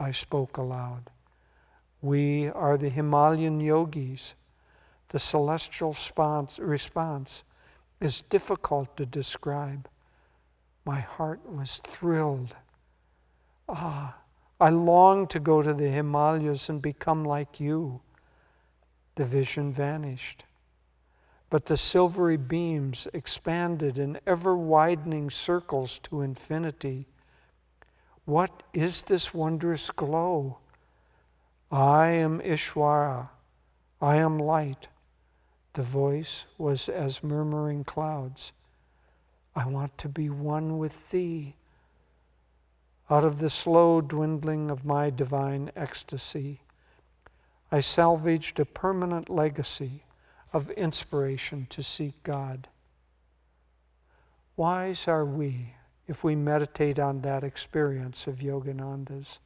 I spoke aloud. We are the Himalayan yogis. The celestial response is difficult to describe. My heart was thrilled. I longed to go to the Himalayas and become like you. The vision vanished, but the silvery beams expanded in ever-widening circles to infinity. What is this wondrous glow? I am Ishvara. I am light. The voice was as murmuring clouds. I want to be one with thee. Out of the slow dwindling of my divine ecstasy, I salvaged a permanent legacy of inspiration to seek God. Wise are we if we meditate on that experience of Yogananda's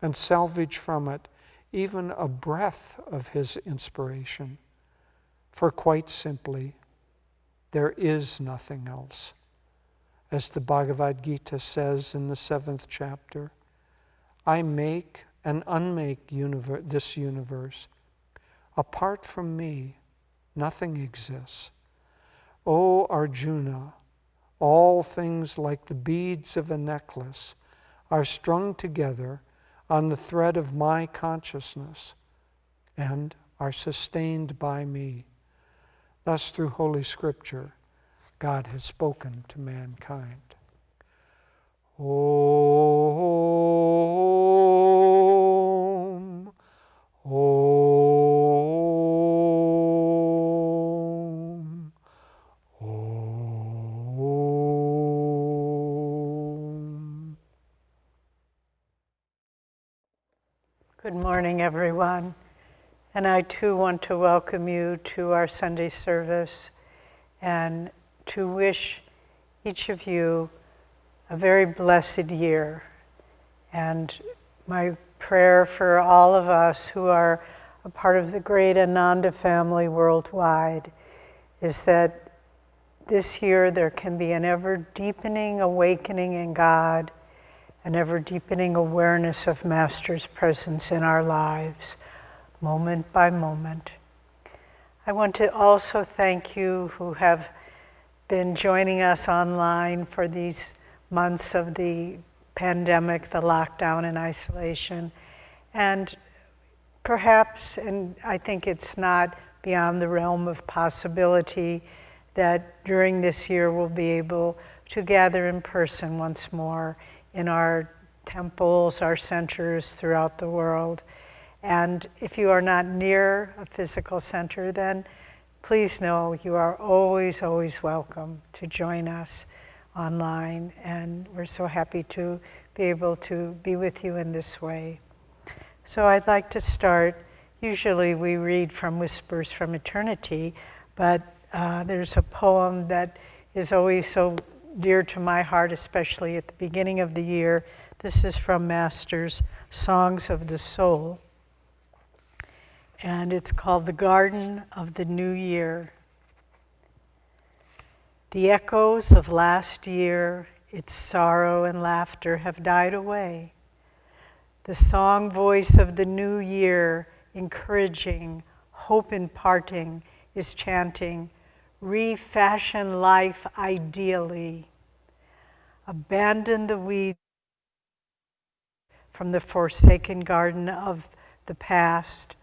and salvage from it even a breath of his inspiration. For quite simply, there is nothing else. As the Bhagavad Gita says in the 7th chapter, I make and unmake this universe. Apart from me, nothing exists. O Arjuna, all things like the beads of a necklace are strung together on the thread of my consciousness and are sustained by me. Thus, through Holy Scripture, God has spoken to mankind. Om, Om, Om. Good morning, everyone. And I too want to welcome you to our Sunday service and to wish each of you a very blessed year. And my prayer for all of us who are a part of the great Ananda family worldwide is that this year there can be an ever-deepening awakening in God, an ever-deepening awareness of Master's presence in our lives, moment by moment. I want to also thank you who have been joining us online for these months of the pandemic, the lockdown and isolation. And perhaps, and I think it's not beyond the realm of possibility, that during this year we'll be able to gather in person once more in our temples, our centers throughout the world. And if you are not near a physical center, then please know you are always, always welcome to join us online. And we're so happy to be able to be with you in this way. So I'd like to start. Usually we read from Whispers from Eternity, but there's a poem that is always so dear to my heart, especially at the beginning of the year. This is from Master's Songs of the Soul. And it's called The Garden of the New Year. The echoes of last year, its sorrow and laughter have died away. The song voice of the new year, encouraging, hope imparting, is chanting, refashion life ideally. Abandon the weeds from the forsaken garden of the past.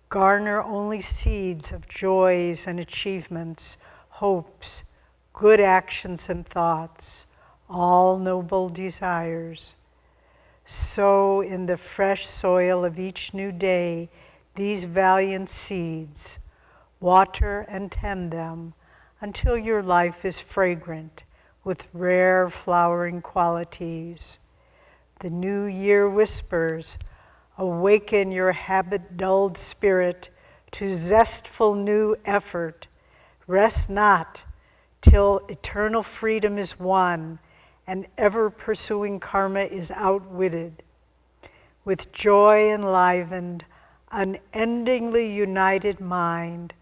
Garner only seeds of joys and achievements, hopes, good actions and thoughts, all noble desires. Sow in the fresh soil of each new day these valiant seeds. Water and tend them until your life is fragrant with rare flowering qualities. The new year whispers, awaken your habit-dulled spirit to zestful new effort. Rest not till eternal freedom is won and ever-pursuing karma is outwitted. With joy enlivened, unendingly united mind,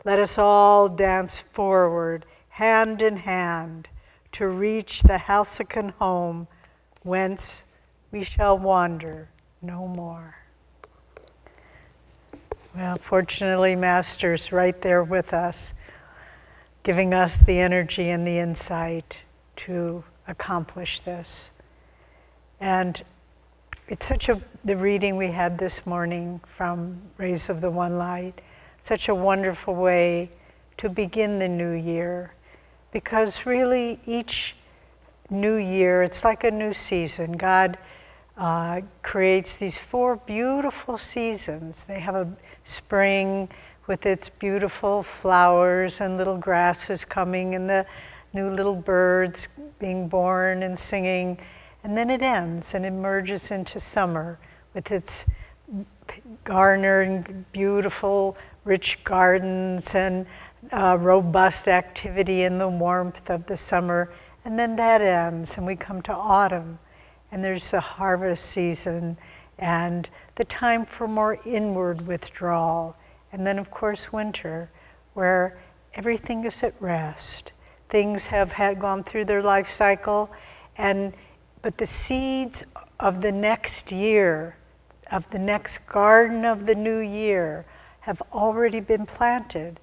let us all dance forward, hand in hand, to reach the halcyon home whence we shall wander no more. Well, fortunately, Master's right there with us, giving us the energy and the insight to accomplish this. And it's the reading we had this morning from Rays of the One Light, such a wonderful way to begin the new year. Because really each new year, it's like a new season. God creates these 4 beautiful seasons. They have a spring with its beautiful flowers and little grasses coming and the new little birds being born and singing. And then it ends and emerges into summer with its garnering beautiful, rich gardens and robust activity in the warmth of the summer. And then that ends and we come to autumn. And there's the harvest season and the time for more inward withdrawal. And then, of course, winter, where everything is at rest. Things have gone through their life cycle, but the seeds of the next year, of the next garden of the new year, have already been planted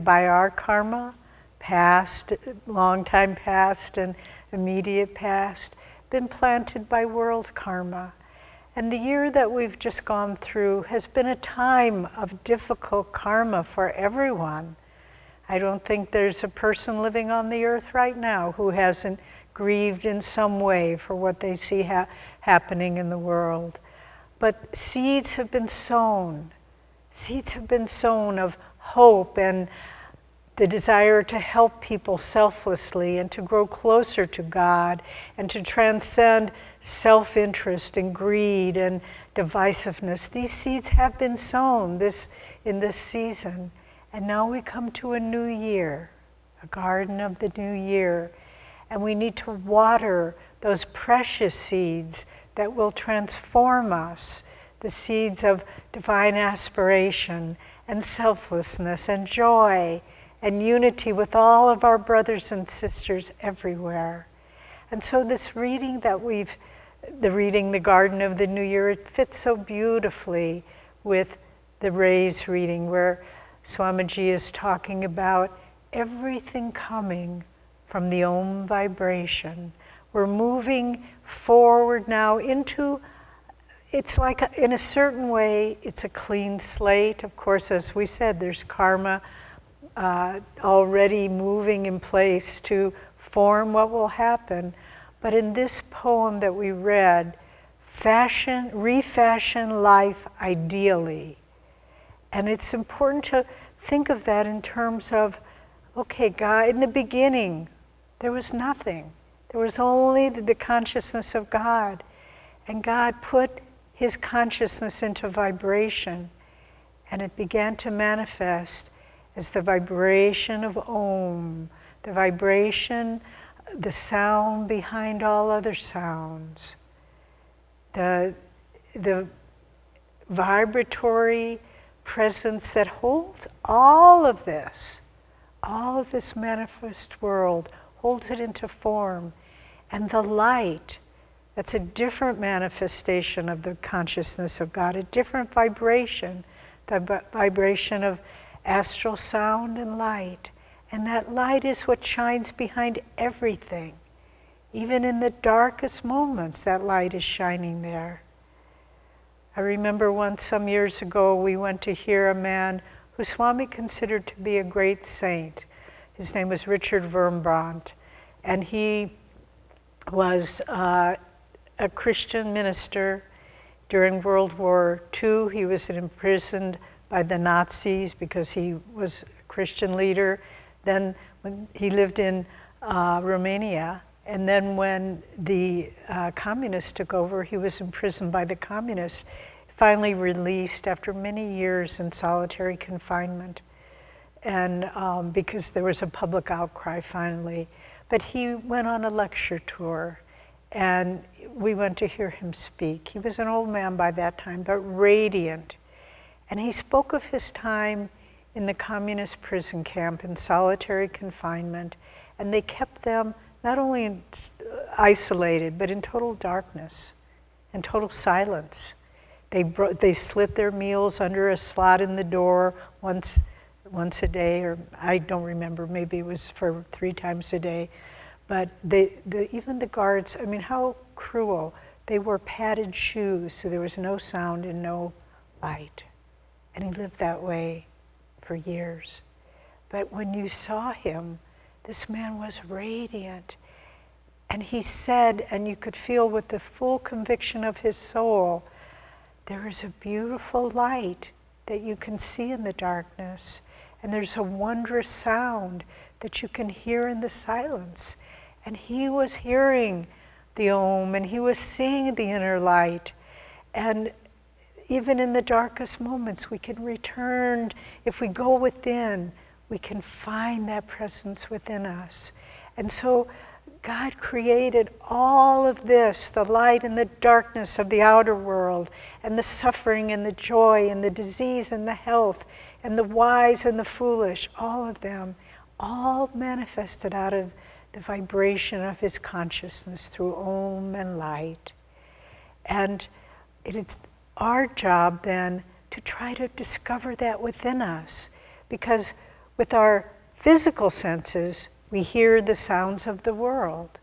by our karma, past, long time past and immediate past, been planted by world karma. And the year that we've just gone through has been a time of difficult karma for everyone. I don't think there's a person living on the earth right now who hasn't grieved in some way for what they see happening in the world. But seeds have been sown. Seeds have been sown of hope and the desire to help people selflessly and to grow closer to God and to transcend self-interest and greed and divisiveness. These seeds have been sown in this season. And now we come to a new year, a garden of the new year. And we need to water those precious seeds that will transform us, the seeds of divine aspiration and selflessness and joy and unity with all of our brothers and sisters everywhere. And so this reading the Garden of the New Year, it fits so beautifully with the Rays reading where Swamiji is talking about everything coming from the Om vibration. We're moving forward now into, it's like in a certain way, it's a clean slate. Of course, as we said, there's karma already moving in place to form what will happen. But in this poem that we read, refashion life ideally. And it's important to think of that in terms of, okay, God, in the beginning, there was nothing. There was only the consciousness of God. And God put his consciousness into vibration. And it began to manifest as the vibration of Om, the vibration, the sound behind all other sounds. The vibratory presence that holds all of this manifest world, holds it into form. And the light, that's a different manifestation of the consciousness of God, a different vibration, the vibration of astral sound and light. And that light is what shines behind everything. Even in the darkest moments, that light is shining there. I remember once, some years ago, we went to hear a man who Swami considered to be a great saint. His name was Richard Vernbrandt, and he was a Christian minister during World War II. He was imprisoned by the Nazis because he was a Christian leader. Then when he lived in Romania, and then when the communists took over, he was imprisoned by the communists, finally released after many years in solitary confinement, and because there was a public outcry finally. But he went on a lecture tour, and we went to hear him speak. He was an old man by that time, but radiant. And he spoke of his time in the communist prison camp in solitary confinement, and they kept them not only isolated, but in total darkness. and total silence. They slit their meals under a slot in the door once a day, or I don't remember, maybe it was for 3 times a day. But even the guards, I mean, how cruel. They wore padded shoes, so there was no sound and no light. And he lived that way for years. But when you saw him, this man was radiant. And he said, and you could feel with the full conviction of his soul, there is a beautiful light that you can see in the darkness. And there's a wondrous sound that you can hear in the silence. And he was hearing the Om, and he was seeing the inner light. And even in the darkest moments, we can return. If we go within, we can find that presence within us. And so God created all of this, the light and the darkness of the outer world, and the suffering and the joy and the disease and the health, and the wise and the foolish, all of them, all manifested out of the vibration of his consciousness through Om and light. And it is our job then to try to discover that within us, because with our physical senses, we hear the sounds of the world.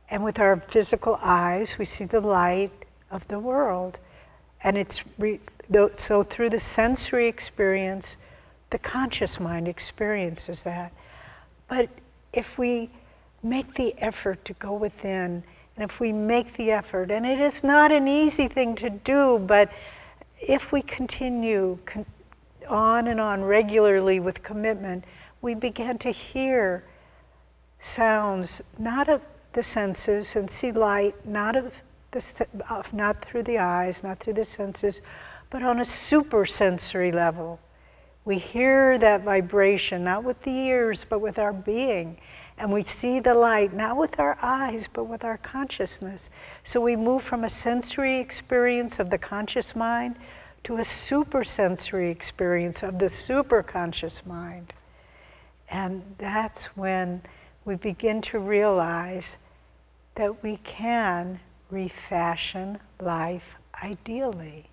And with our physical eyes, we see the light of the world. And so through the sensory experience, the conscious mind experiences that. But if we make the effort to go within, and if we make the effort, and it is not an easy thing to do, but if we continue on and on regularly with commitment, we begin to hear sounds not of the senses and see light not through the eyes, not through the senses, but on a super sensory level. We hear that vibration, not with the ears, but with our being. And we see the light, not with our eyes, but with our consciousness. So we move from a sensory experience of the conscious mind to a super sensory experience of the super conscious mind. And that's when we begin to realize that we can refashion life ideally.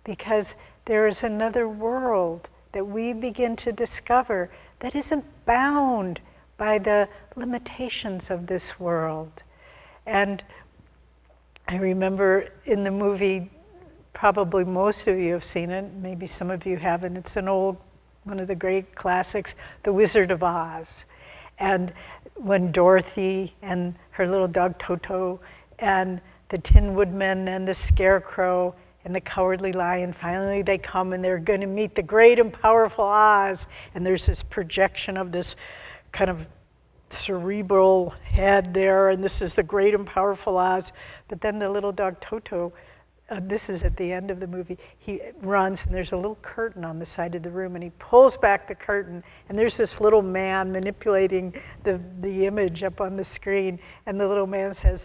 Because there is another world that we begin to discover that isn't bound by the limitations of this world. And I remember in the movie, probably most of you have seen it, maybe some of you haven't, it's one of the great classics, The Wizard of Oz. And when Dorothy and her little dog Toto and the Tin Woodman and the Scarecrow and the Cowardly Lion, finally they come and they're going to meet the great and powerful Oz. And there's this projection of this kind of cerebral head there, and this is the great and powerful Oz. But then the little dog Toto, this is at the end of the movie, he runs and there's a little curtain on the side of the room, and he pulls back the curtain and there's this little man manipulating the image up on the screen, and the little man says,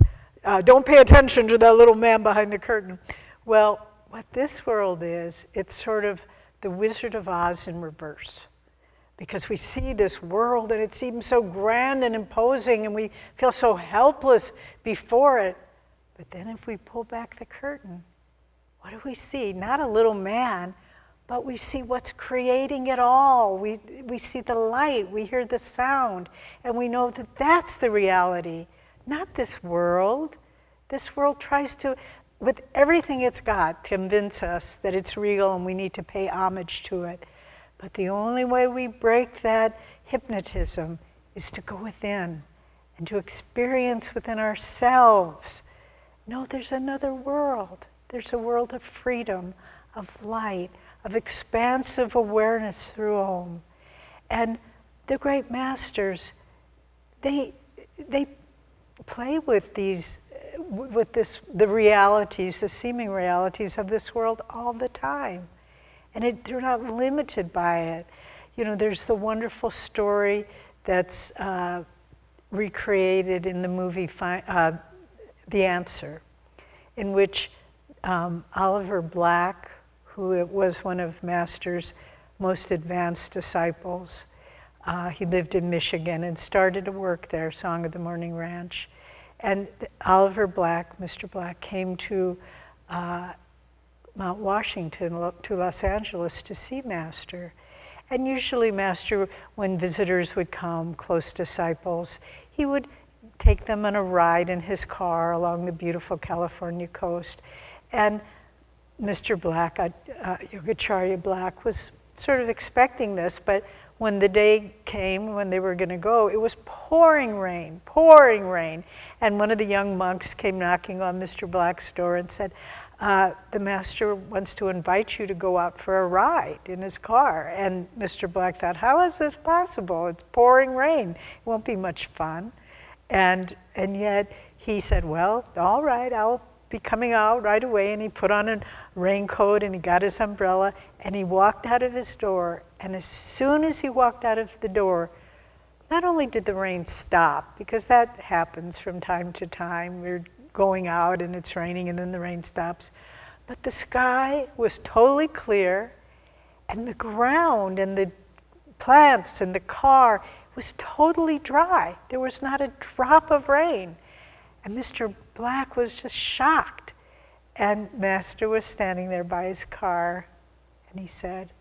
don't pay attention to that little man behind the curtain. Well, what this world is, it's sort of the Wizard of Oz in reverse. Because we see this world and it seems so grand and imposing and we feel so helpless before it. But then if we pull back the curtain, what do we see? Not a little man, but we see what's creating it all. We see the light, we hear the sound, and we know that that's the reality, not this world. This world tries to, with everything it's got, convince us that it's real and we need to pay homage to it. But the only way we break that hypnotism is to go within and to experience within ourselves. No, there's another world. There's a world of freedom, of light, of expansive awareness through Om. And the great masters, they play with the realities, the seeming realities of this world all the time. And they're not limited by it. You know, there's the wonderful story that's recreated in the movie The Answer, in which Oliver Black, who was one of Master's most advanced disciples, he lived in Michigan and started to work there, Song of the Morning Ranch. And Oliver Black, Mr. Black, came to Mount Washington, to Los Angeles to see Master. And usually Master, when visitors would come, close disciples, he would take them on a ride in his car along the beautiful California coast. And Mr. Black, Yogacharya Black, was sort of expecting this, but when the day came when they were going to go, it was pouring rain. And one of the young monks came knocking on Mr. Black's door and said, the Master wants to invite you to go out for a ride in his car. And Mr. Black thought, how is this possible? It's pouring rain. It won't be much fun. And yet he said, well, all right, I'll be coming out right away. And he put on a raincoat and he got his umbrella and he walked out of his door. And as soon as he walked out of the door, not only did the rain stop, because that happens from time to time, we're going out and it's raining and then the rain stops, but the sky was totally clear and the ground and the plants and the car was totally dry. There was not a drop of rain. And Mr. Black was just shocked. And Master was standing there by his car and he said,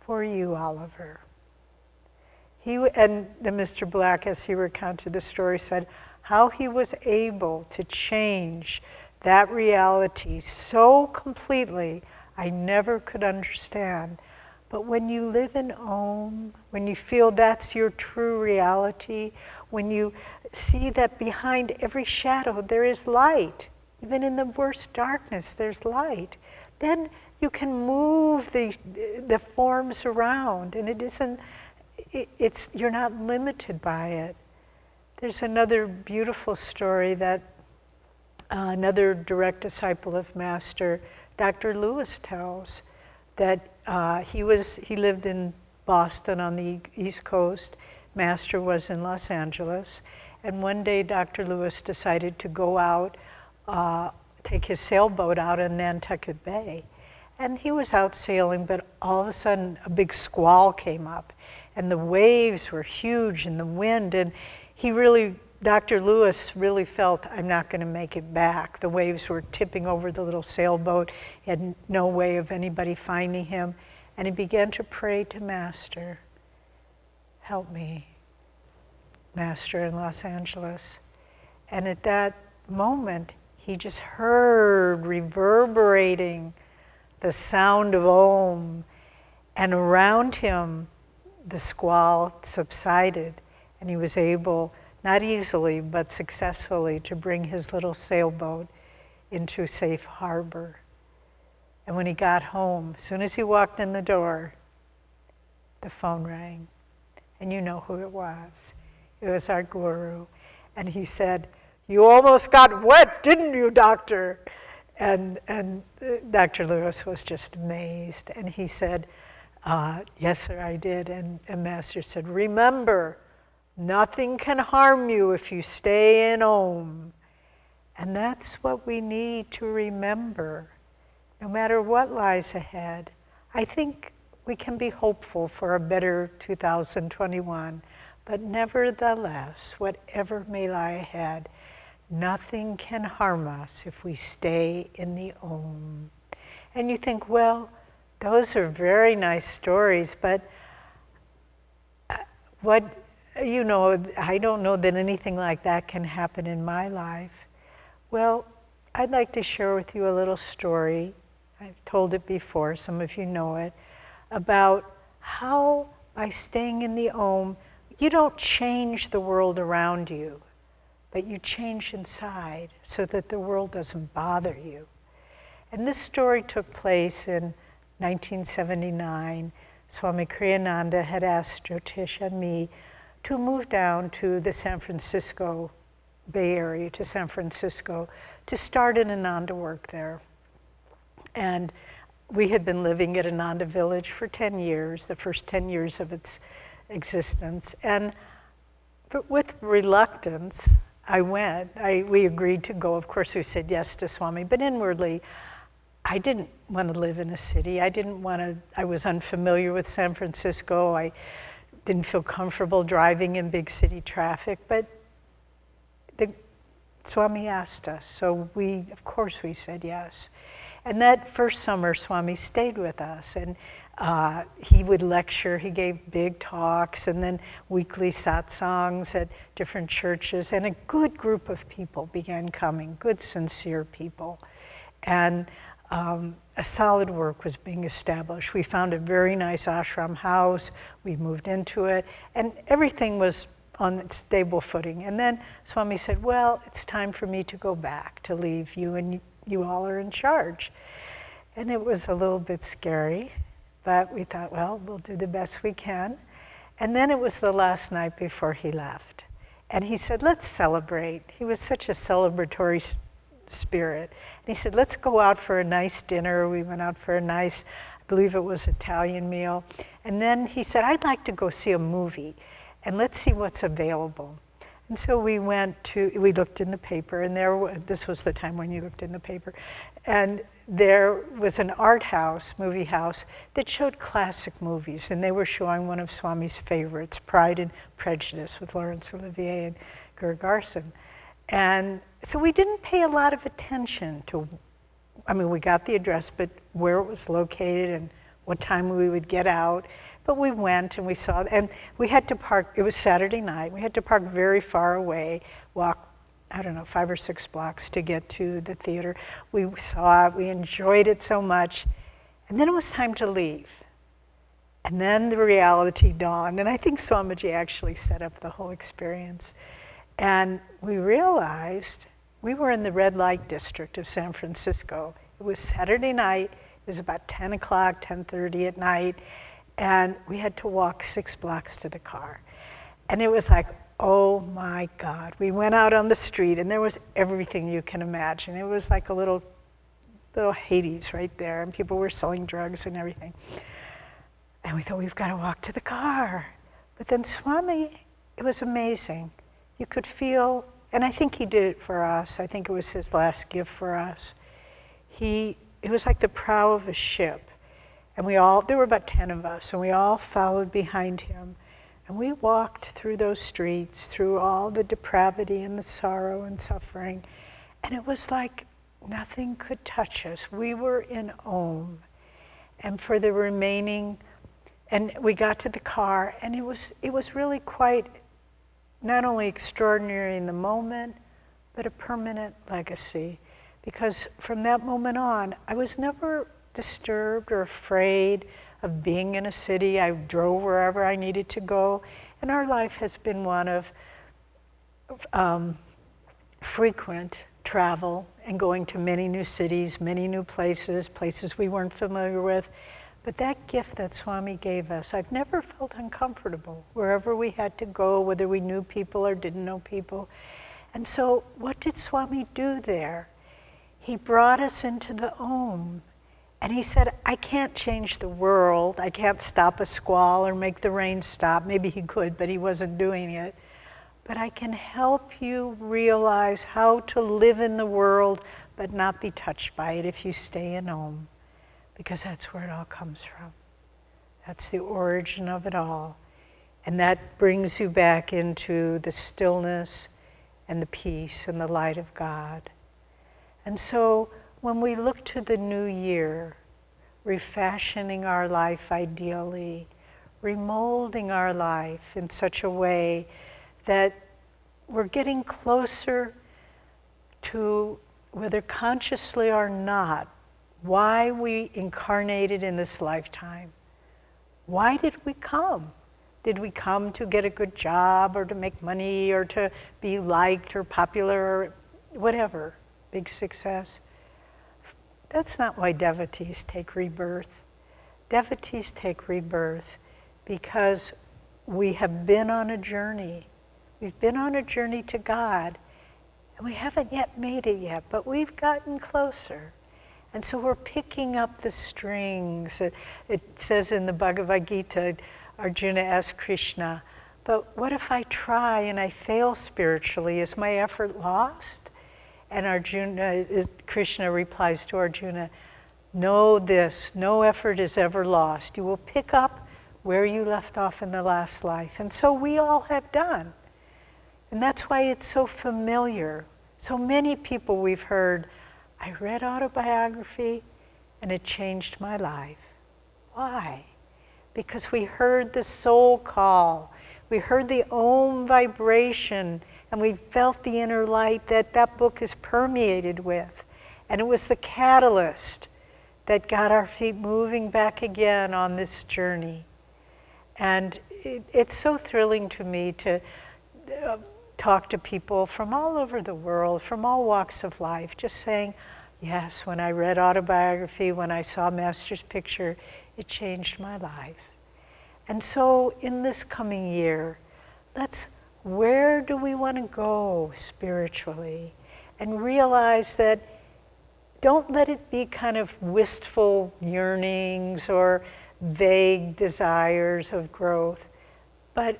for you, Oliver. And the Mr. Black, as he recounted the story, said how he was able to change that reality so completely, I never could understand. But when you live in Om, when you feel that's your true reality, when you see that behind every shadow there is light, even in the worst darkness there's light, then you can move the forms around, and you're not limited by it. There's another beautiful story that another direct disciple of Master, Dr. Lewis, tells, that he lived in Boston on the East Coast. Master was in Los Angeles. And one day Dr. Lewis decided to go out, take his sailboat out in Nantucket Bay. And he was out sailing, but all of a sudden a big squall came up. And the waves were huge and the wind. And Dr. Lewis really felt, I'm not going to make it back. The waves were tipping over the little sailboat. He had no way of anybody finding him. And he began to pray to Master, help me, Master in Los Angeles. And at that moment, he just heard reverberating the sound of Om. And around him, the squall subsided. And he was able, not easily, but successfully, to bring his little sailboat into safe harbor. And when he got home, as soon as he walked in the door, the phone rang. And you know who it was. It was our guru. And he said, you almost got wet, didn't you, doctor? And Dr. Lewis was just amazed. And he said, yes, sir, I did. And Master said, remember, nothing can harm you if you stay in Om. And that's what we need to remember, no matter what lies ahead. I think we can be hopeful for a better 2021, but nevertheless, whatever may lie ahead, nothing can harm us if we stay in the Om. And you think, well, those are very nice stories, but I don't know that anything like that can happen in my life. Well, I'd like to share with you a little story. I've told it before, some of you know it, about how by staying in the Om, you don't change the world around you, but you change inside so that the world doesn't bother you. And this story took place in 1979. Swami Kriyananda had asked Jyotish and me to move down to the San Francisco Bay Area, to San Francisco, to start an Ananda work there. And we had been living at Ananda Village for 10 years, the first 10 years of its existence. And with reluctance, I went. We agreed to go. Of course, we said yes to Swami, but inwardly, I didn't want to live in a city. I was unfamiliar with San Francisco. I didn't feel comfortable driving in big city traffic, but Swami asked us, so of course we said yes. And that first summer, Swami stayed with us, and he would lecture. He gave big talks, and then weekly satsangs at different churches, and a good group of people began coming, good, sincere people. And a solid work was being established. We found a very nice ashram house. We moved into it, and everything was on stable footing. And then Swami said, well, it's time for me to go back, to leave you, and you all are in charge. And it was a little bit scary, but we thought, well, we'll do the best we can. And then it was the last night before he left. And he said, let's celebrate. He was such a celebratory spirit. And he said, let's go out for a nice dinner. We went out for a nice, I believe it was Italian meal. And then he said, I'd like to go see a movie, and let's see what's available. And so we looked in the paper, and this was the time when you looked in the paper, and there was an art house, movie house, that showed classic movies, and they were showing one of Swami's favorites, Pride and Prejudice, with Laurence Olivier and Gerard Garson. And so we didn't pay a lot of attention to, we got the address, but where it was located and what time we would get out. But we went and we saw, and we had to park, it was Saturday night, we had to park very far away, walk, 5 or 6 blocks to get to the theater. We saw it, we enjoyed it so much, and then it was time to leave. And then the reality dawned, and I think Swamiji actually set up the whole experience. And we realized we were in the red light district of San Francisco. It was Saturday night, it was about 10 o'clock, 10:30 at night, and we had to walk 6 blocks to the car. And it was like, oh my God. We went out on the street, and there was everything you can imagine. It was like a little Hades right there, and people were selling drugs and everything. And we thought, we've got to walk to the car. But then Swami, it was amazing. You could feel, and I think he did it for us. I think it was his last gift for us. It was like the prow of a ship. And there were about 10 of us, and we all followed behind him. And we walked through those streets, through all the depravity and the sorrow and suffering. And it was like nothing could touch us. We were in Om. And for the remaining, and we got to the car, and it was really quite not only extraordinary in the moment, but a permanent legacy. Because from that moment on, I was never disturbed or afraid of being in a city. I drove wherever I needed to go, and our life has been one of frequent travel and going to many new cities, many new places we weren't familiar with. But that gift that Swami gave us, I've never felt uncomfortable wherever we had to go, whether we knew people or didn't know people. And so what did Swami do there? He brought us into the Om. And he said, I can't change the world. I can't stop a squall or make the rain stop. Maybe he could, but he wasn't doing it. But I can help you realize how to live in the world but not be touched by it if you stay in Om. Because that's where it all comes from. That's the origin of it all. And that brings you back into the stillness and the peace and the light of God. And so when we look to the new year, refashioning our life ideally, remolding our life in such a way that we're getting closer to, whether consciously or not, why we incarnated in this lifetime. Why did we come? Did we come to get a good job or to make money or to be liked or popular or whatever, big success? That's not why devotees take rebirth. Devotees take rebirth because we have been on a journey. We've been on a journey to God, and we haven't yet made it yet, but we've gotten closer. And so we're picking up the strings. It says in the Bhagavad Gita, Arjuna asked Krishna, but what if I try and I fail spiritually? Is my effort lost? And Krishna replies to Arjuna, know this, no effort is ever lost. You will pick up where you left off in the last life. And so we all have done. And that's why it's so familiar. So many people we've heard, I read autobiography and it changed my life. Why? Because we heard the soul call. We heard the Om vibration, and we felt the inner light that that book is permeated with. And it was the catalyst that got our feet moving back again on this journey. And it's so thrilling to me to talk to people from all over the world, from all walks of life, just saying, yes, when I read autobiography, when I saw Master's picture, it changed my life. And so in this coming year, where do we want to go spiritually? And realize that don't let it be kind of wistful yearnings or vague desires of growth, but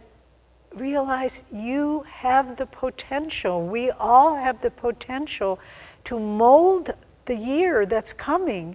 realize you have the potential, we all have the potential to mold the year that's coming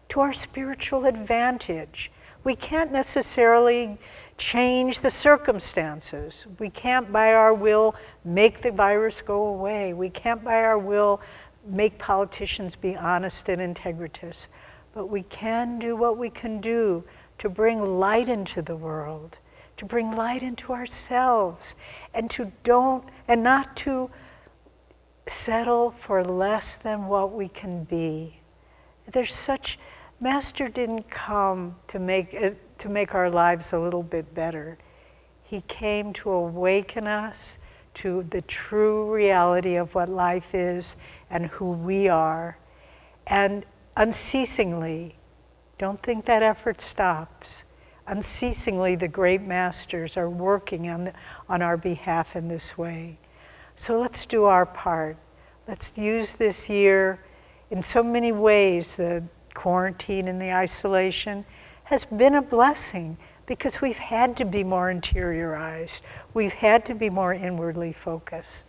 to our spiritual advantage. We can't necessarily change the circumstances. We can't by our will make the virus go away. We can't by our will make politicians be honest and integritous. But we can do what we can do to bring light into the world, to bring light into ourselves, and not to settle for less than what we can be. Master didn't come to make our lives a little bit better. He came to awaken us to the true reality of what life is and who we are. And unceasingly, don't think that effort stops. Unceasingly, the great masters are working on our behalf in this way. So let's do our part. Let's use this year in so many ways. The quarantine and the isolation has been a blessing because we've had to be more interiorized. We've had to be more inwardly focused.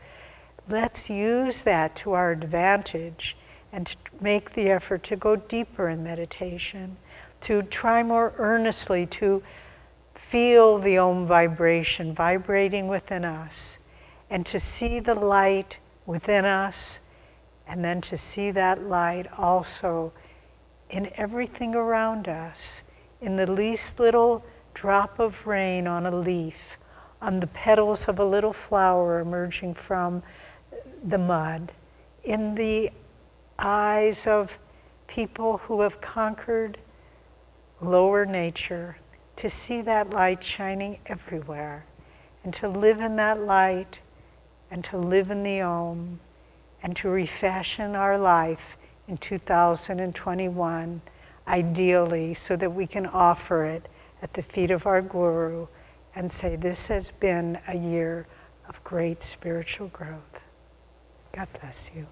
Let's use that to our advantage and to make the effort to go deeper in meditation, to try more earnestly to feel the Om vibration vibrating within us, and to see the light within us, and then to see that light also in everything around us, in the least little drop of rain on a leaf, on the petals of a little flower emerging from the mud, in the eyes of people who have conquered lower nature, to see that light shining everywhere, and to live in that light, and to live in the Om, and to refashion our life in 2021, ideally, so that we can offer it at the feet of our Guru and say, this has been a year of great spiritual growth. God bless you.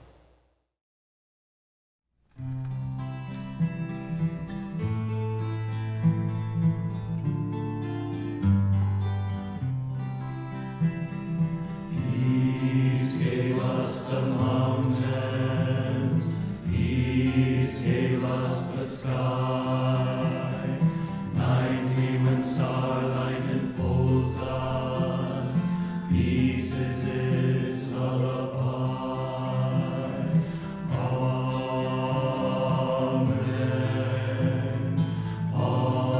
Peace gave us the mountains, peace gave us the sky. Nightly when starlight enfolds us, peace is its lullaby. Amen. Amen.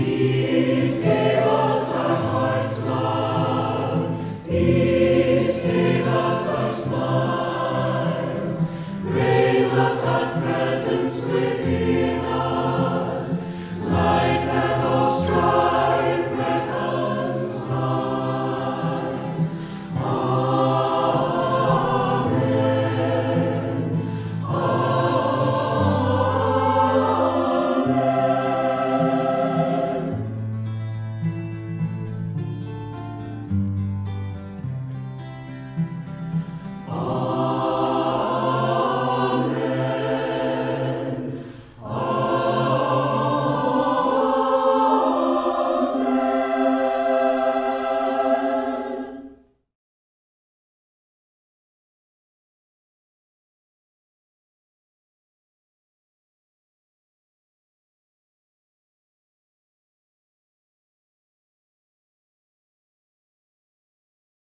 be.